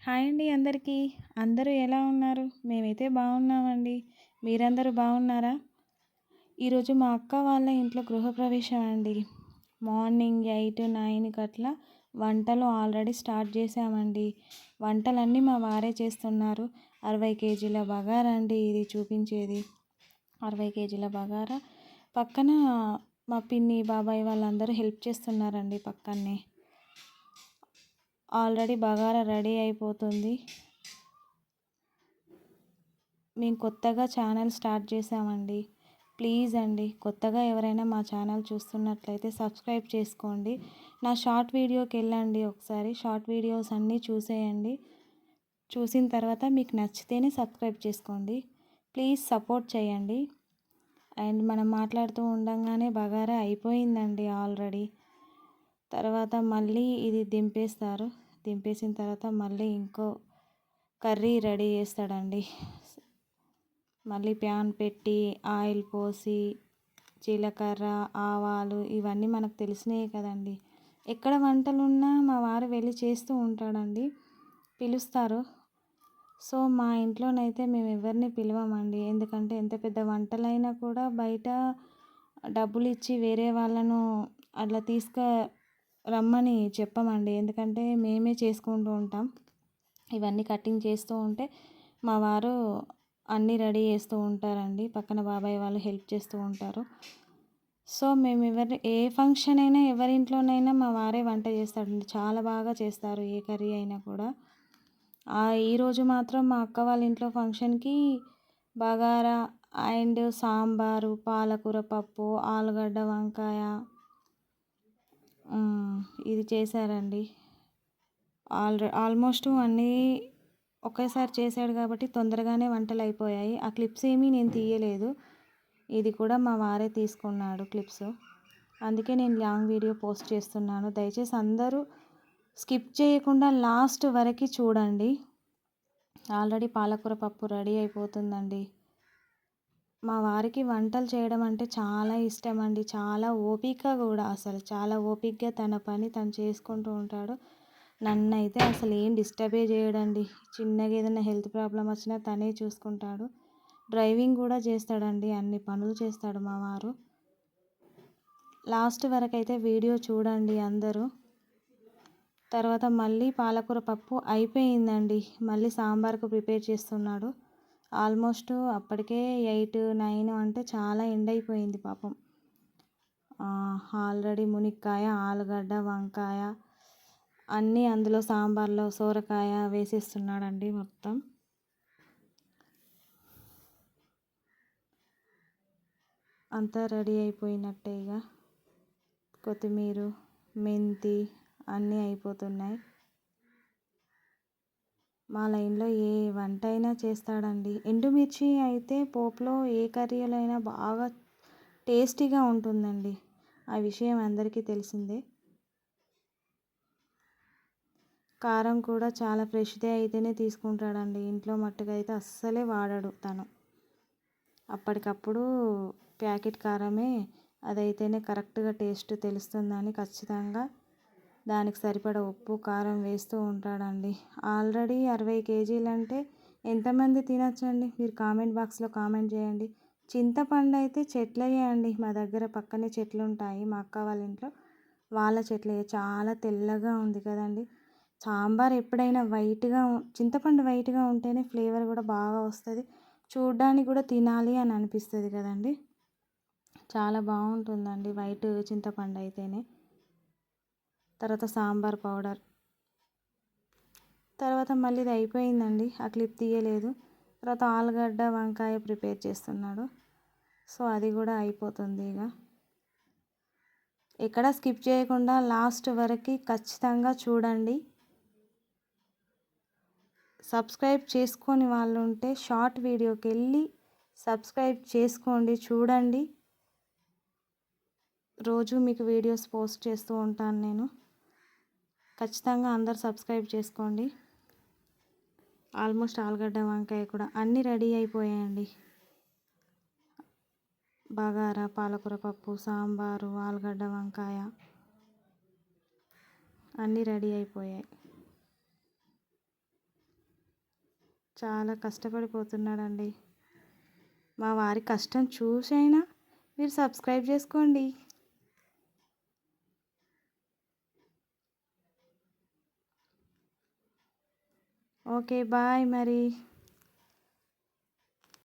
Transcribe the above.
Hi అండి అందరికీ. అందరూ ఎలా ఉన్నారు? మేమైతే బాగున్నామండి. మీరందరూ బాగున్నారా? ఈరోజు మా అక్క వాళ్ళ ఇంట్లో గృహప్రవేశం అండి. మార్నింగ్ 8, 9కి అట్లా వంటలు ఆల్రెడీ స్టార్ట్ చేశామండి. వంటలన్నీ మా వారే చేస్తున్నారు. 60 కేజీల బగారా అండి ఇది చూపించేది. 60 కేజీల బగారా. పక్కన మా పిన్ని, బాబాయ్ వాళ్ళందరూ హెల్ప్ చేస్తున్నారండి పక్కనే. ఆల్రెడీ బగారా రెడీ అయిపోతుంది. మేము కొత్తగా ఛానల్ స్టార్ట్ చేసామండి. ప్లీజ్ అండి, కొత్తగా ఎవరైనా మా ఛానల్ చూస్తున్నట్లయితే సబ్స్క్రైబ్ చేసుకోండి. నా షార్ట్ వీడియోకి వెళ్ళండి ఒకసారి. షార్ట్ వీడియోస్ అన్నీ చూసేయండి. చూసిన తర్వాత మీకు నచ్చితేనే సబ్స్క్రైబ్ చేసుకోండి. ప్లీజ్ సపోర్ట్ చేయండి. అండ్ మనం మాట్లాడుతూ ఉండగానే బగారా అయిపోయిందండి ఆల్రెడీ. తర్వాత మళ్ళీ ఇది దింపేస్తారు. దింపేసిన తర్వాత మళ్ళీ ఇంకో కర్రీ రెడీ చేస్తాడండి. మళ్ళీ ప్యాన్ పెట్టి ఆయిల్ పోసి జీలకర్ర, ఆవాలు ఇవన్నీ మనకు తెలిసినవి కదండి. ఎక్కడ వంటలున్నా మా వారు వెళ్ళి చేస్తూ ఉంటాడండి, పిలుస్తారు. సో మా ఇంట్లోనైతే మేము ఎవరిని పిలవమండి. ఎందుకంటే ఎంత పెద్ద వంటలైనా కూడా బయట డబ్బులు ఇచ్చి వేరే వాళ్ళను అట్లా రమ్మని చెప్పమండి. ఎందుకంటే మేమే చేసుకుంటూ ఉంటాం. ఇవన్నీ కటింగ్ చేస్తూ ఉంటే మా వారు అన్నీ రెడీ చేస్తూ ఉంటారండి. పక్కన బాబాయ్ వాళ్ళు హెల్ప్ చేస్తూ ఉంటారు. సో మేము ఏ ఫంక్షన్ అయినా ఎవరింట్లోనైనా మా వారే వంట చేస్తాడండి. చాలా బాగా చేస్తారు ఏ కర్రీ అయినా కూడా. ఈరోజు మాత్రం మా అక్క వాళ్ళ ఇంట్లో ఫంక్షన్కి బగారా అండ్ సాంబారు, పాలకూర పప్పు, ఆలుగడ్డ వంకాయ ఇది చేశారండి. ఆల్మోస్ట్ అన్నీ ఒకేసారి చేశాడు కాబట్టి తొందరగానే వంటలు అయిపోయాయి. ఆ క్లిప్స్ ఏమీ నేను తీయలేదు. ఇది కూడా మా వారే తీసుకున్నాడు క్లిప్స్. అందుకే నేను లాంగ్ వీడియో పోస్ట్ చేస్తున్నాను. దయచేసి అందరూ స్కిప్ చేయకుండా లాస్ట్ వరకు చూడండి. ఆల్రెడీ పాలకూర పప్పు రెడీ అయిపోతుందండి. మా వారికి వంటలు చేయడం అంటే చాలా ఇష్టం అండి. చాలా ఓపిక కూడా, అసలు చాలా ఓపికగా తన పని తను చేసుకుంటూ ఉంటాడు. నన్నైతే అసలు ఏం డిస్టర్బే చేయడండి. చిన్నగా ఏదైనా హెల్త్ ప్రాబ్లం వచ్చినా తనే చూసుకుంటాడు. డ్రైవింగ్ కూడా చేస్తాడండి. అన్ని పనులు చేస్తాడు మా వారు. లాస్ట్ వరకు అయితే వీడియో చూడండి అందరూ. తర్వాత మళ్ళీ పాలకూర పప్పు అయిపోయిందండి. మళ్ళీ సాంబార్కు ప్రిపేర్ చేస్తున్నాడు. ఆల్మోస్ట్ అప్పటికే 8, 9 అంటే చాలా ఎండ్ అయిపోయింది పాపం. ఆల్రెడీ మునిక్కాయ, ఆలుగడ్డ, వంకాయ అన్నీ అందులో సాంబార్లో సోరకాయ వేసేస్తున్నాడండి మొత్తం. అంతా రెడీ అయిపోయినట్టే. ఇక కొత్తిమీర, మెంతి అన్నీ అయిపోతున్నాయి. మా లైన్లో ఏ వంట అయినా చేస్తాడండి. ఎండుమిర్చి అయితే పోపులో ఏ కర్రీలో అయినా బాగా టేస్టీగా ఉంటుందండి. ఆ విషయం అందరికీ తెలిసిందే. కారం కూడా చాలా ఫ్రెష్దే అయితేనే తీసుకుంటాడండి. ఇంట్లో మట్టుగా అయితే అస్సలే వాడడు తను. అప్పటికప్పుడు ప్యాకెట్ కారమే, అదైతేనే కరెక్ట్గా టేస్ట్ తెలుస్తుందని ఖచ్చితంగా దానికి సరిపడా ఉప్పు, కారం వేస్తూ ఉంటాడండి. ఆల్రెడీ 60 కేజీలు అంటే ఎంతమంది తినచ్చండి? మీరు కామెంట్ బాక్స్లో కామెంట్ చేయండి. చింతపండు అయితే చెట్లయ్యే అండి. మా దగ్గర పక్కనే చెట్లు ఉంటాయి. మా అక్క వాళ్ళ ఇంట్లో వాళ్ళ చెట్లయ్యే. చాలా తెల్లగా ఉంది కదండి. సాంబార్ ఎప్పుడైనా చింతపండు వైట్గా ఉంటేనే ఫ్లేవర్ కూడా బాగా వస్తుంది. చూడ్డానికి కూడా తినాలి అని అనిపిస్తుంది కదండి. చాలా బాగుంటుందండి వైట్ చింతపండు అయితేనే. తర్వాత సాంబార్ పౌడర్. తర్వాత మళ్ళీ ఇది అయిపోయిందండి. ఆ క్లిప్ తీయలేదు. తర్వాత ఆలుగడ్డ వంకాయ ప్రిపేర్ చేస్తున్నాడు. సో అది కూడా అయిపోతుంది. ఇక ఎక్కడ స్కిప్ చేయకుండా లాస్ట్ వరకు ఖచ్చితంగా చూడండి. సబ్స్క్రైబ్ చేసుకొని వాళ్ళు ఉంటే షార్ట్ వీడియోకి వెళ్ళి సబ్స్క్రైబ్ చేసుకోండి, చూడండి. రోజు మీకు వీడియోస్ పోస్ట్ చేస్తూ ఉంటాను నేను. ఖచ్చితంగా అందరు సబ్స్క్రైబ్ చేసుకోండి. ఆల్మోస్ట్ ఆలుగడ్డ వంకాయ కూడా అన్నీ రెడీ అయిపోయాయండి. బగారా, పాలకూర పప్పు, సాంబారు, ఆలుగడ్డ వంకాయ అన్నీ రెడీ అయిపోయాయి. చాలా కష్టపడిపోతున్నాడండి. మా వారి కష్టం చూసైనా మీరు సబ్స్క్రైబ్ చేసుకోండి. ఓకే. బాయ్ మరి.